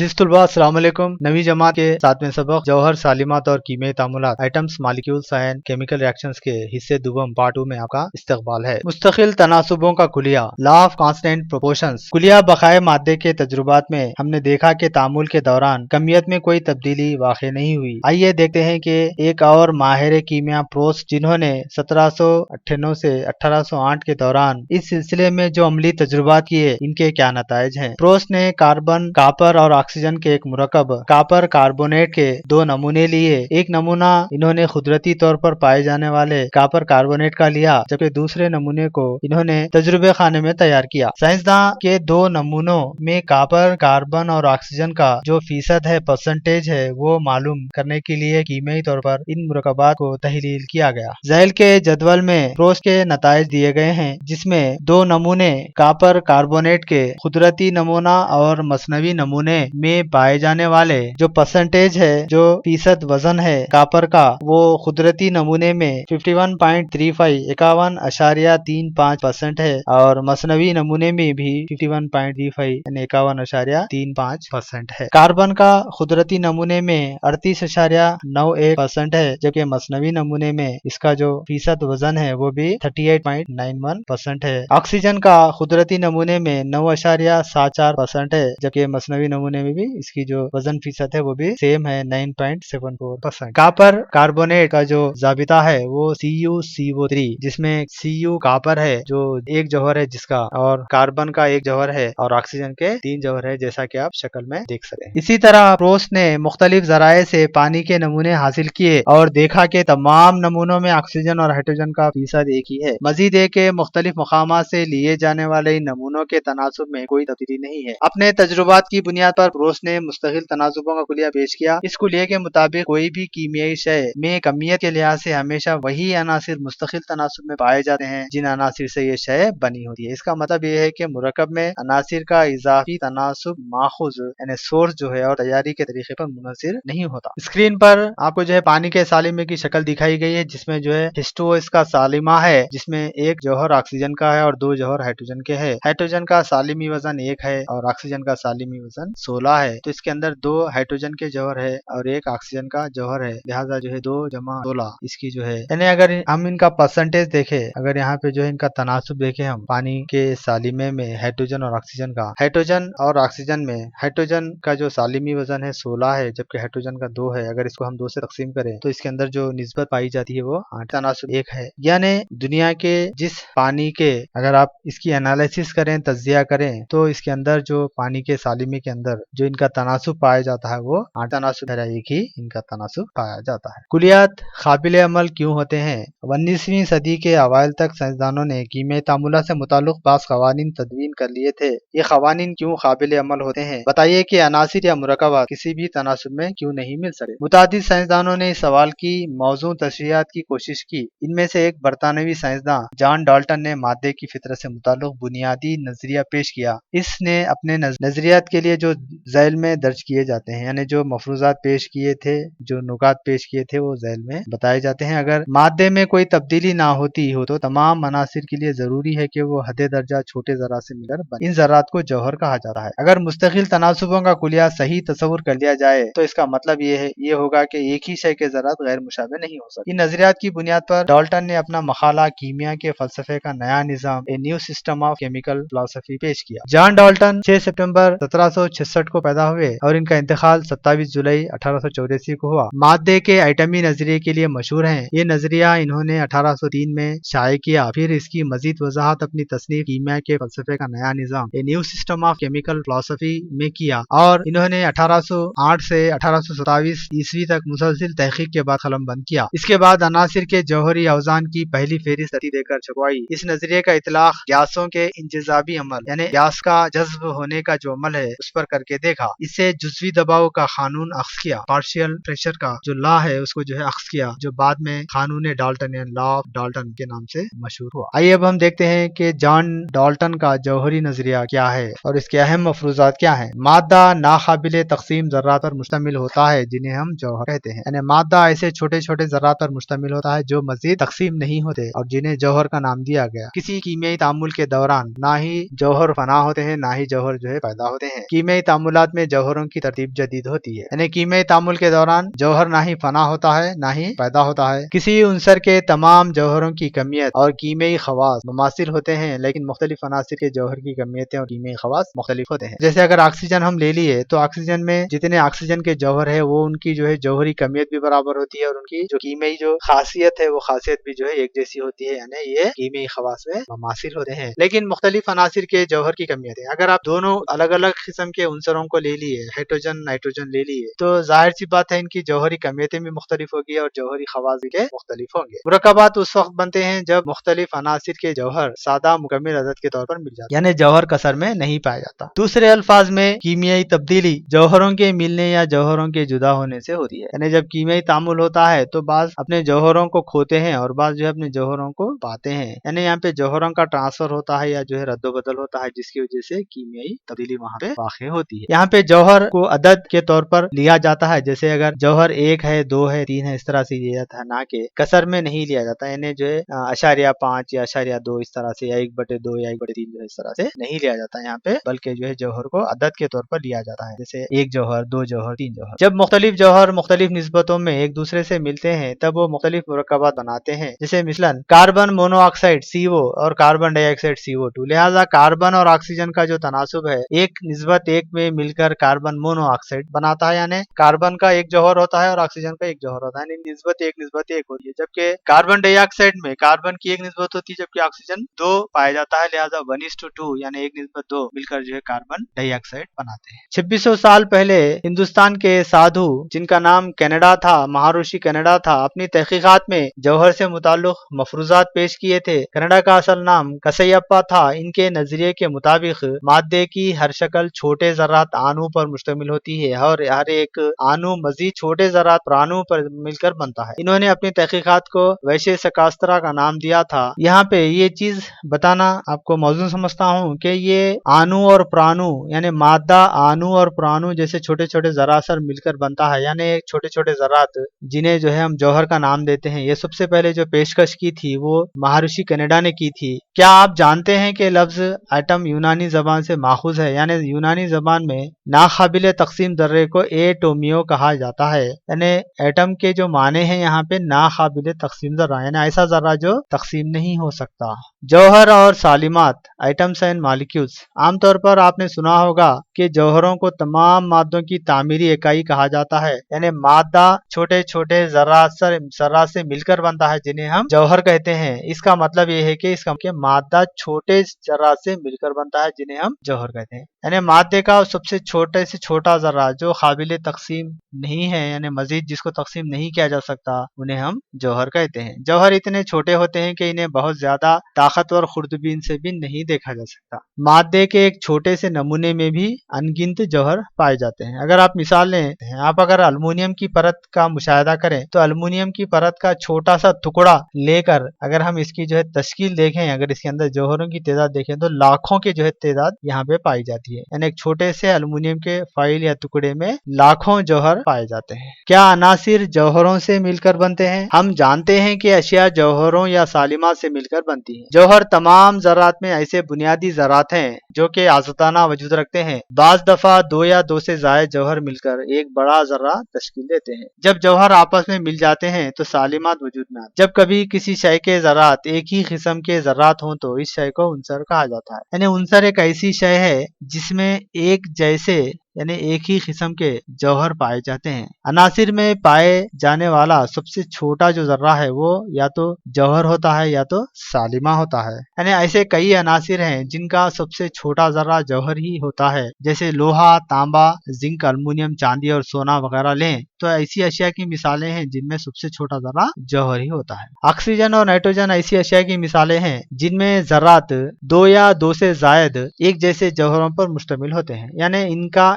अजीज तलबा अस्सलाम वालेकुम। नवी जमात के 7वें सबक जौहर सालिमात और कीमियाई तामुलात atoms molecules and chemical reactions के हिस्से दुबम पार्ट 2 में आपका इस्तकबाल है। मुस्तकिल तनासुबों का कुलिया, लॉ ऑफ कांस्टेंट प्रोपोर्शंस। कुलिया बकाए मादे के तजुर्बात में हमने देखा कि तामुल के दौरान कमियत में कोई तब्दीली वाक़ई नहीं हुई। आइए देखते हैं कि एक और माहिर कीमिया प्रोस्ट, जिन्होंने 1798 से 1808 के दौरान इस सिलसिले में जो अमली तजुर्बात किए, इनके क्या नताइज हैं। प्रोस्ट ने कार्बन, कापर और ऑक्सीजन के एक मुरकब कापर कार्बोनेट के 2 नमूने लिए। एक नमूना इन्होंने कुदरती तौर पर पाए जाने वाले कापर कार्बोनेट का लिया, जबकि दूसरे नमूने को इन्होंने तजुर्बे खाने में तैयार किया। साइंसदान के 2 नमूनों में कापर, कार्बन और ऑक्सीजन का जो फीसद है, परसेंटेज है, वो मालूम करने के लिए कीमियाई तौर पर इन मुरकबात को तहलील किया गया। झैल के जदवल में प्रोस्ट के नताइज दिए गए हैं, जिसमें 2 नमूने कापर कार्बोनेट के कुदरती नमूना और मसनवी नमूने में पाए जाने वाले जो परसेंटेज है, जो फीसद वजन है कापर का, वो कुदरती नमूने में 51.35 51.35% है और मसनवी नमूने में भी 51.35 यानी 51.35% है। कार्बन का कुदरती नमूने में 38.91% है, जबकि मसनवी नमूने में इसका जो फीसद वजन है वो भी 38.91% है। ऑक्सीजन का कुदरती नमूने में 9.74% है, जबकि मसनवी नमूने में भी इसकी जो वजन फीसद है वो भी सेम है, 9.74%। कापर कार्बोनेट का जो जाबिता है वो CuCO3, जिसमें Cu कापर है जो एक जौहर है जिसका, और कार्बन का एक जौहर है और ऑक्सीजन के 3 जौहर है, जैसा कि आप शक्ल में देख सकते हैं। इसी तरह प्रोस्ट ने मुख्तलिफ जराए से पानी के नमूने हासिल किए और देखा कि तमाम नमूनों में ऑक्सीजन और हाइड्रोजन का फीसद एक ही है। मजीद है कि मुख्तलिफ मकामात से लिए जाने वाले इन नमूनों के तनासुब में कोई तब्दीली नहीं है। अपने तजुर्बात की बुनियाद पर प्रोस्ट ने मुस्तकिल तनासुबों का कुलिया पेश किया। इस कुलिया के मुताबिक कोई भी कीमियाई शय में कमियत के लिहाज से हमेशा वही अनासिर मुस्तकिल तनासुब में पाए जाते हैं जिन अनासिर से ये शय बनी होती है। इसका मतलब ये है कि मुरकब में अनासिर का इजाफी तनासुब माखुज यानी सोर्स जो है और तैयारी के तरीके पर मुनहसिर नहीं होता। स्क्रीन पर आपको जो है पानी के सालिमे की शक्ल दिखाई गई है, जिसमें जो है हिस्टो इसका सालिमा है, जिसमें एक जौहर ऑक्सीजन का है और 2 जौहर हाइड्रोजन के है। हाइड्रोजन का सालिमी वजन 1 है और ऑक्सीजन का सालिमी वजन 16 है। तो इसके अंदर 2 हाइड्रोजन के जौहर है और 1 ऑक्सीजन का जौहर है, लिहाजा जो है 2 जमा 16 इसकी जो है। यानी अगर हम इनका परसेंटेज देखें, अगर यहाँ पे जो है इनका तनासुब देखें हम पानी के सालिमे में हाइड्रोजन और ऑक्सीजन का, हाइड्रोजन और ऑक्सीजन में हाइड्रोजन का जो सालिमी वजन है 16 है, जबकि हाइड्रोजन का 2 है। अगर इसको हम 2 से तकसीम करें तो इसके अंदर जो निस्बत पाई जाती है वो 8, तनासुब 1 है। यानी दुनिया के जिस पानी के अगर आप इसकी एनालिसिस करें, तज्जिया करें, तो इसके अंदर जो पानी के सालिमे के अंदर जो इनका तनासुब पाया जाता है वो 8 तनासुब है, एक ही इनका तनासुब पाया जाता है। कुलियात काबिल अमल क्यों होते हैं? 19वीं सदी के अवाइल तक साइंसदानों ने कीमियाई तामुला से मुताल्लिक बास कवानीन तदवीन कर लिए थे। ये कवानीन क्यों काबिल अमल होते हैं? बताइए कि अनासिर या मुरकबात किसी भी तनासुब में क्यों नहीं मिल सकते। मुतादिद साइंसदानों ने इस सवाल की मौजू तशरीहात की कोशिश की। इनमें से एक बरतानवी साइंसदान जॉन डाल्टन ने मादे की फितरत से मुताल्लिक बुनियादी नजरिया पेश किया। इसने अपने नजरियात के लिए जो झैल में दर्ज किए जाते हैं, यानी जो मफरूजात पेश किए थे, जो नुकात पेश किए थे, वो झैल में बताए जाते हैं। अगर मादे में कोई तब्दीली ना होती हो तो तमाम अनासिर के लिए जरूरी है कि वो हद दर्जा छोटे ज़रात से मिलकर बने। इन ज़रात को जौहर कहा जाता है। अगर मुस्तकिल तनासुबों का कुलिया सही तस्वुर कर लिया जाए तो इसका मतलब ये होगा कि एक ही शय के ज़रात गैर मुशाबे नहीं हो सकते। इन नजरियात की बुनियाद पर डाल्टन ने अपना मकाला कीमिया के फलसफे का नया निजाम, a new system of chemical philosophy पेश किया। जॉन डाल्टन 6 सितंबर 1766 को पैदा हुए और इनका इंतकाल 27 जुलाई 1884 को हुआ। मादे के एटमी नजरिए के लिए मशहूर हैं। ये नजरिया इन्होंने 1803 में शाये किया। फिर इसकी मजीद वजाहत अपनी तसनीफ कीमिया के फलसफे का नया निजाम, a new system of chemical philosophy में किया और इन्होंने 1808 से 1827 ईस्वी तक मुसलसिल तहकीक के बाद कलम बंद किया। इसके बाद अनासिर के जौहरी अवजान की पहली फेहरिस्त देकर छपवाई। इस नजरिए का इतलाक गैसों के इंतजाबी अमल यानी गैस का जज्ब होने का जो अमल है उस पर करके देखा। इससे जुज़वी दबाव का कानून अख्स किया, पार्शियल प्रेशर का जो लॉ है उसको जो है अख्स किया, जो बाद में कानून डाल्टन या लॉ ऑफ डाल्टन के नाम से मशहूर हुआ। आइए अब हम देखते हैं कि जॉन डाल्टन का जौहरी नजरिया क्या है और इसके अहम मफरूजात क्या है। मादा नाकाबिले तकसीम ज़र्रात पर मुश्तमिल होता है जिन्हें हम जौहर कहते हैं। यानी मादा ऐसे छोटे छोटे ज़र्रात पर मुश्तमिल होता है जो मजीद तकसीम नहीं होते और जिन्हें जौहर का नाम दिया गया। किसी कीमियाई तामुल के दौरान ना ही जौहर फना होते हैं, ना ही जौहर जो है पैदा होते हैं। कीमियाई तामुल तामुलात में जौहरों की तरतीब जदीद होती है। यानी कीमियाई तामुल के दौरान जौहर ना ही फना होता है ना ही पैदा होता है। किसी उनसर के तमाम जौहरों की कमियत और कीमियाई खवास मुमासिल होते हैं, लेकिन मुख्तलिफ अनासिर के जौहर की कमियतें और कीमियाई खवास मुख्तलिफ होते हैं। जैसे अगर ऑक्सीजन हम ले लिए तो ऑक्सीजन में जितने ऑक्सीजन के जौहर है वो उनकी जो है जौहरी कमियत भी बराबर होती है और उनकी जो कीमियाई जो खासियत है वो खासियत भी जो है एक जैसी होती है, यानी ये कीमियाई खवास में मुमासिल होते हैं। लेकिन मुख्तलिफ अनासिर के जौहर की कमियत है। अगर आप दोनों अलग अलग किस्म के उनसरों को ले लिए, हाइड्रोजन नाइट्रोजन ले लिए, तो जाहिर सी बात है इनकी जौहरी कमियतें भी मुख्तलिफ होगी और जौहरी खवास भी मुख्तलिफ होंगे। मुरक्कबात उस वक्त बनते हैं जब मुख्तलिफ अनासिर के जौहर सादा मुकम्मल अदद के तौर पर मिल जाते हैं, यानी जौहर कसर में नहीं पाया जाता। दूसरे अल्फाज में कीमियाई तब्दीली जौहरों के मिलने या जौहरों के जुदा होने से होती है। यानी जब कीमियाई तामुल होता है तो बाज अपने जौहरों को खोते हैं और बाज जो है अपने जौहरों को पाते हैं। यानी यहाँ पे जौहरों का ट्रांसफर होता है या जो है रद्दोबदल होता है, जिसकी वजह से कीमियाई तब्दीली वहाँ पे वाक़ई होती है। यहाँ पे जौहर को अदद के तौर पर लिया जाता है, जैसे अगर जौहर 1 है, 2 है, 3 है, इस तरह से लिया जाता है, ना कि कसर में नहीं लिया जाता। यानी जो है *5 या *2 इस तरह से, या 1/2 या 1/3 जो है इस तरह से नहीं लिया जाता यहाँ पे, बल्कि जो है जौहर को अदद के तौर पर लिया जाता है, जैसे 1 जौहर, 2 जौहर, 3 जौहर। जब मुख्तलिफ जौहर मुख्तलिफ निस्बतों में एक दूसरे से मिलते हैं तब वो मुख्तलिफ मुरक्कबात बनाते हैं, जैसे मिसलन कार्बन मोनोऑक्साइड CO और कार्बन डाइऑक्साइड CO2। लिहाजा कार्बन और ऑक्सीजन का जो तनासुब है 1:1 में मिलकर कार्बन मोनोऑक्साइड बनाता है, यानी कार्बन का एक जौहर होता है और ऑक्सीजन का एक जौहर होता है, यानी निस्बत 1:1 होती है। जबकि कार्बन डाइऑक्साइड में कार्बन की एक निस्बत होती है जबकि ऑक्सीजन 2 पाया जाता है, लिहाजा 1:2 यानी 1:2 मिलकर जो है कार्बन डाइऑक्साइड बनाते हैं। 2600 साल पहले हिंदुस्तान के साधु जिनका नाम कनाडा था, महर्षि कनाडा था, अपनी तहकीकात में जौहर से मुताल्लिक मफरूजात पेश किए थे। कनाडा का असल नाम कसैयप्पा था। इनके नजरिए के मुताबिक मादे की हर शक्ल छोटे ज़रात आणु पर मुश्तमिल होती है और हर एक आणु मजीद छोटे ज़रात प्राणु पर मिलकर बनता है। इन्होंने अपनी तहकीकात को वैश्य सकास्त्रा का नाम दिया था। यहाँ पे ये चीज बताना आपको मौजूद समझता हूँ कि ये आणु और प्राणु यानी मादा आणु और प्राणु जैसे छोटे छोटे ज़रासर मिलकर बनता है, यानी छोटे छोटे ज़रात जिन्हें जो है हम जौहर का नाम देते हैं। ये सबसे पहले जो पेशकश की थी वो महर्षि कनाडा ने की थी। क्या आप जानते हैं कि लफ्ज एटम यूनानी जबान से माखूज है, यानी यूनानी जबान में नाकाबिले तकसीम जर्रे को एटोमियो कहा जाता है, यानी एटम के जो माने हैं यहाँ पे नाकाबिले तकसीम जर्रा, यानी ऐसा जर्रा जो तकसीम नहीं हो सकता। जौहर और सालिमात एटम्स एंड मॉलिक्यूल्स। आमतौर पर आपने सुना होगा कि जौहरों को तमाम मादों की तामीरी इकाई कहा जाता है, यानी मादा छोटे छोटे जर्रा से मिलकर बनता है जिन्हें हम जौहर कहते हैं। इसका मतलब ये है कि इसका मादा छोटे जर्रा से मिलकर बनता है जिन्हें हम जौहर कहते हैं, यानी मादे का सबसे छोटे से छोटा जर्रा जो काबिले तकसीम नहीं है, यानी मजीद जिसको तकसीम नहीं किया जा सकता, उन्हें हम जौहर कहते हैं। जौहर इतने छोटे होते हैं कि इन्हें बहुत ज्यादा ताकतवर खुर्दबीन से भी नहीं देखा जा सकता। मादे के एक छोटे से नमूने में भी अनगिनत जौहर पाए जाते हैं। अगर आप मिसाल लें, आप अगर अल्मुनियम की परत का मुशाहिदा करें तो अल्मुनियम की परत का छोटा सा टुकड़ा लेकर अगर हम इसकी जो है तश्कील देखें, अगर इसके अंदर जौहरों की तादाद देखें तो लाखों की जो है तादाद यहाँ पे पाई जाती है, यानी एक छोटे से अल्मुनियम के फाइल या टुकड़े में लाखों जौहर पाए जाते हैं। क्या अनासिर जौहरों से मिलकर बनते हैं? हम जानते हैं कि अशिया जौहरों या सालिमात से मिलकर बनती है। जौहर तमाम ज़रात में ऐसे बुनियादी ज़रात हैं जो कि आज़ताना वजूद रखते हैं। बाज़ दफा 2 या 2 से ज़ायद जौहर मिलकर एक बड़ा ज़र्रा तश्कील देते हैं। जब जौहर आपस में मिल जाते हैं तो सालिमात वजूद में आते हैं। जब कभी किसी शय के ज़रात एक ही किस्म के ज़रात हों तो इस शय को उनसर कहा जाता है, यानी उनसर एक ऐसी शय है जिसमें एक जैसे यानी एक ही किस्म के जौहर पाए जाते हैं। अनासिर में पाए जाने वाला सबसे छोटा जो जर्रा है वो या तो जौहर होता है या तो सालिमा होता है, यानी ऐसे कई अनासिर हैं जिनका सबसे छोटा जर्रा जौहर ही होता है। जैसे लोहा, तांबा, जिंक, अल्मुनियम, चांदी और सोना वगैरह लें तो ऐसी अशिया की मिसालें हैं जिनमें सबसे छोटा जर्रा जौहर ही होता है। ऑक्सीजन और नाइट्रोजन ऐसी अशिया की मिसालें हैं जिनमें जर्रात 2 या 2 से जायद एक जैसे जौहरों पर मुश्तमिल होते हैं, यानी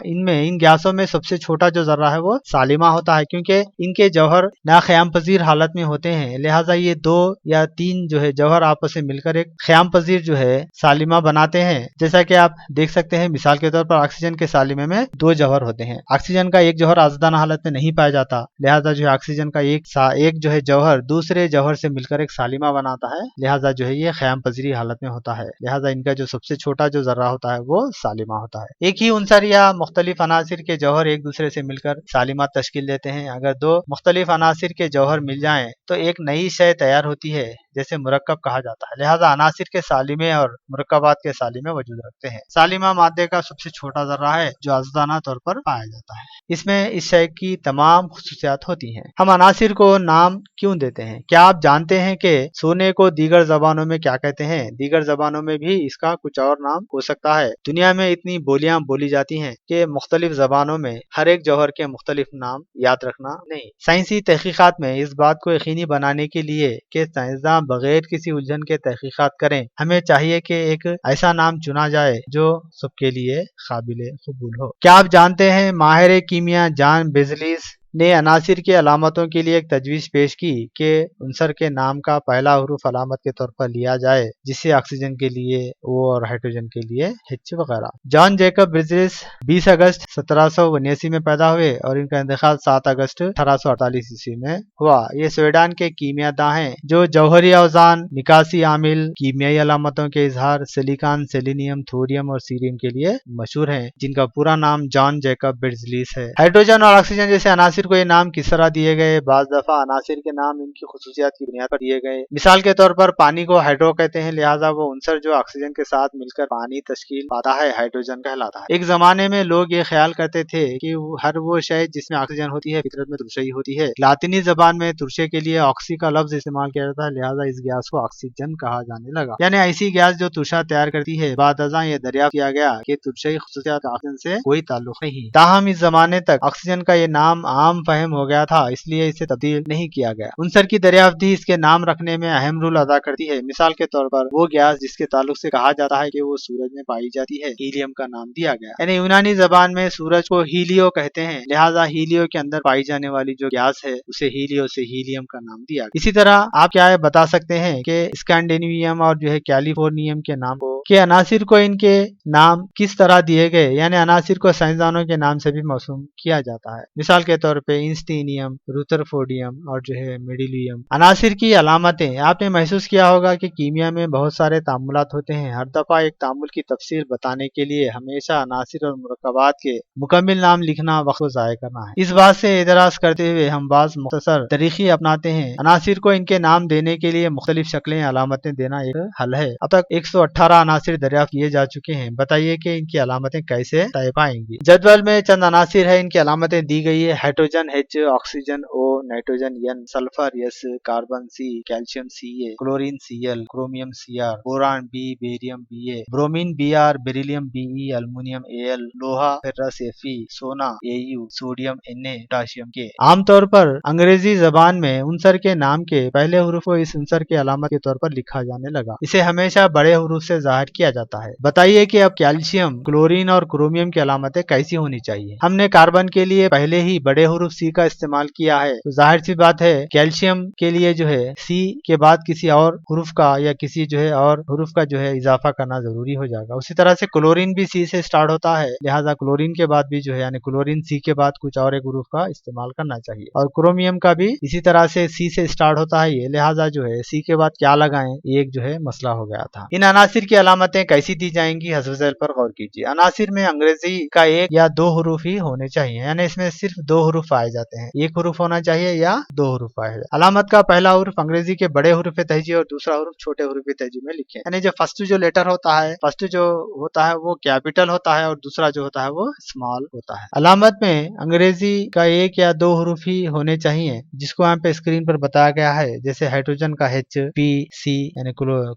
इन गैसों में सबसे छोटा जो जर्रा है वो सालिमा होता है, क्योंकि इनके जौहर नाक़याम पजीर हालत में होते हैं। लिहाजा ये 2 या 3 जो है जौहर आपस में मिलकर एक क़याम पजीर जो है सालिमा बनाते हैं। जैसा कि आप देख सकते हैं, मिसाल के तौर पर ऑक्सीजन के सालिमे में 2 जौहर होते हैं। ऑक्सीजन का एक जौहर आज़दाना हालत में नहीं पाया जाता, लिहाजा जो है ऑक्सीजन का एक जो है जौहर दूसरे जौहर से मिलकर एक सालिमा बनाता है, लिहाजा जो है ये क़याम पजीरी हालत में होता है। लिहाजा इनका जो सबसे छोटा जो जर्रा होता है वो सालिमा होता है। एक ही उनसर या मुख्तलिफ अनासिर के जौहर एक दूसरे से मिलकर सालिमात तश्कील देते हैं। अगर दो मुख्तलिफ अनासिर के जौहर मिल जाएं तो एक नई शय तैयार होती है, जैसे मुरक्कब कहा जाता है। लिहाजा अनासिर के सालिमे और मुरक्कबात के सालिमे वजूद रखते हैं। सालिमा मादे का सबसे छोटा जर्रा है जो आज़ादाना तौर पर पाया जाता है। इसमें इस शय की तमाम खुसूसियात होती हैं। हम अनासिर को नाम क्यों देते हैं? क्या आप जानते हैं कि सोने को दीगर जबानों में क्या कहते हैं? दीगर जबानों में भी इसका कुछ और नाम हो सकता है। दुनिया में इतनी बोलियां बोली जाती हैं कि मुख्तलिफ जबानों में हर एक जौहर के मुख्तलिफ नाम याद रखना नहीं। साइंसी तहकीकात में इस बात को यकीनी बनाने के लिए कि साइंसदान बगैर किसी उलझन के तहकीकात करें, हमें चाहिए कि एक ऐसा नाम चुना जाए जो सबके लिए काबिल कबूल हो। क्या आप जानते हैं माहिर कीमिया जॉन बेज़लीज़ ने अनासिर की अलामतों के लिए एक तजवीज़ पेश की कि उनसर के नाम का पहला हरूफ अलामत के तौर पर लिया जाए, जिससे ऑक्सीजन के लिए O और हाइड्रोजन के लिए H वगैरह। जॉन जैकब बेज़लीज़ 20 अगस्त 1779 में पैदा हुए और इनका इंतकाल 7 अगस्त 1848 ईस्वी में हुआ। ये स्वीडन के कीमियादां हैं जो जौहरी अवजान, निकासी आमिल, कीमियाई अलामतों के इजहार, सिलिकॉन, सेलेनियम, थोरियम और सीरियम के लिए मशहूर हैं, जिनका पूरा नाम जॉन जैकब बेज़लीज़ है। हाइड्रोजन और ऑक्सीजन जैसे अनासिर को ये नाम किस तरह दिए गए? बाज़ दफा अनासिर के नाम इनकी खुसूसियात की बुनियाद पर दिए गए। मिसाल के तौर पर पानी को हाइड्रो कहते हैं, लिहाजा वो उनसर जो ऑक्सीजन के साथ मिलकर पानी तश्कील पाता है हाइड्रोजन कहलाता है। एक जमाने में लोग ये ख्याल करते थे कि हर वो शय जिसमें ऑक्सीजन होती है फितरत में तुरशई होती है। लातिनी जबान में तुरशे के लिए ऑक्सी का लफ्ज इस्तेमाल किया जाता है, लिहाजा इस गैस को ऑक्सीजन कहा जाने लगा। यानी ऐसी गैस जो तुरशा तैयार करती है। बाद अज़ां ये दरियाफ्त किया गया कि तुरशई खुसूसियात ऑक्सीजन से कोई ताल्लुक नहीं। ताहम इस जमाने तक ऑक्सीजन का ये नाम आम फहम हो गया था, इसलिए इसे तब्दील नहीं किया गया। उनसर की दरियाफ्त भी इसके नाम रखने में अहम रोल अदा करती है। मिसाल के तौर पर वो गैस जिसके ताल्लुक से कहा जाता है कि वो सूरज में पाई जाती है, हीलियम का नाम दिया गया। यानी यूनानी जबान में सूरज को हीलियो कहते हैं, लिहाजा हीलियो के अंदर पाई जाने वाली जो गैस है उसे हीलियो से हीलियम का नाम दिया गया। इसी तरह आप क्या है बता सकते हैं कि स्कैंडिनेवियम और जो है कैलिफोर्नियम के नाम को के अनासिर को इनके नाम किस तरह दिए गए? यानी अनासिर को साइंसदानों के नाम से भी मौसूम किया जाता है। मिसाल के तौर पे इंस्टीनियम, रुदरफोर्डियम और जो है मेडिलियम। अनासिर की अलामतें आपने महसूस किया होगा कि कीमिया में बहुत सारे तामुलात होते हैं। हर दफा एक तामुल की तफसील बताने के लिए हमेशा अनासिर और मुरक्कबात के मुकम्मिल नाम लिखना वक्त को ज़ाय करना है। इस बात से एतराज करते हुए हम बाज़ मुख्तसर तरीके अपनाते हैं। अनासिर को इनके नाम देने के लिए मुख्तलिफ शक्लें अलामतें देना एक हल है। अब तक 118 अनासिर दरियाफ्त किए जा चुके हैं। बताइए कि इनकी अलामतें कैसे तय पाएंगी? जदवल में चंद अनासिर है, इनकी अलामतें दी गई है। Hydrogen H, oxygen O, nitrogen N, sulphur S, carbon C, calcium Ca, chlorine Cl, chromium Cr, boron B, barium Ba, bromine Br, beryllium Be, aluminium Al, लोहा फेरस Fe, सोना Au, sodium Na, potassium K। आमतौर पर अंग्रेजी जबान में उनसर के नाम के पहले हरूफ को इस उनसर के अलामत के तौर पर लिखा जाने लगा। इसे हमेशा बड़े हरूफ से जाहिर किया जाता है। बताइए कि अब कैल्शियम, क्लोरीन और क्रोमियम की अलामतें कैसी होनी चाहिए? हमने कार्बन के लिए पहले ही बड़े हरूफ C का इस्तेमाल किया है, तो जाहिर सी बात है कैल्शियम के लिए जो है C के बाद किसी और हरूफ का या किसी जो है और हरूफ का जो है इजाफा करना जरूरी हो जाएगा। उसी तरह से क्लोरीन भी C से स्टार्ट होता है, लिहाजा क्लोरीन के बाद भी जो है यानी क्लोरीन C के बाद कुछ और एक हरूफ का इस्तेमाल करना चाहिए। और क्रोमियम का भी इसी तरह से C से स्टार्ट होता है ये, लिहाजा जो है C के बाद क्या लगाएं ये एक जो है मसला हो गया था। इन अनासिर की अलामतें कैसी दी जाएंगी? हस्ब ज़ैल पर गौर कीजिए। अनासिर में अंग्रेजी का एक या दो हरूफ ही होने चाहिए, यानी इसमें सिर्फ दो हरूफ पाए जाते हैं। एक हरूफ होना चाहिए या दो हरूफ पाए जाते हैं। अलामत का पहला हरूफ अंग्रेजी के बड़े हरूफ तहजी और दूसरा हरूफ छोटे हरूफ तहजी में लिखें। यानी जो फर्स्ट जो लेटर होता है, फर्स्ट जो होता है वो कैपिटल होता है और दूसरा जो होता है वो स्मॉल होता है। अलामत में अंग्रेजी का एक या दो हरूफ ही होने चाहिए, जिसको यहाँ पे स्क्रीन पर बताया गया है। जैसे हाइड्रोजन का H, P, C यानी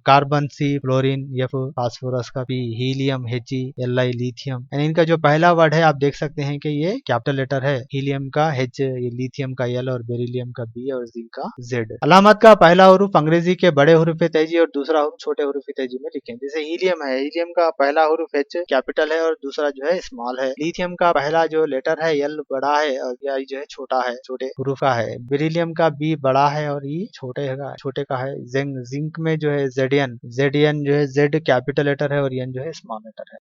carbon C, fluorine F, phosphorus का P, helium He, Li, lithium. यानी इनका जो पहला वर्ड है आप देख सकते हैं कि ये कैपिटल लेटर है। हीलियम का H, ये लिथियम का L और बेरिलियम का B और जिंक का Z। अलामत का पहला हरूफ अंग्रेजी के बड़े हरूफ तेजी और दूसरा हरूफ छोटे हरूफ तेजी में लिखें। जैसे हीलियम है, हीलियम का पहला हरूफ H कैपिटल है और दूसरा जो है स्मॉल है। लिथियम का पहला जो लेटर है L बड़ा है और I जो है छोटा है, छोटे हरूफ का है। बेरिलियम का B बड़ा है और E छोटे का है। जिंक में जो है Zn जो है Z कैपिटल लेटर है और N जो है स्मॉल लेटर है।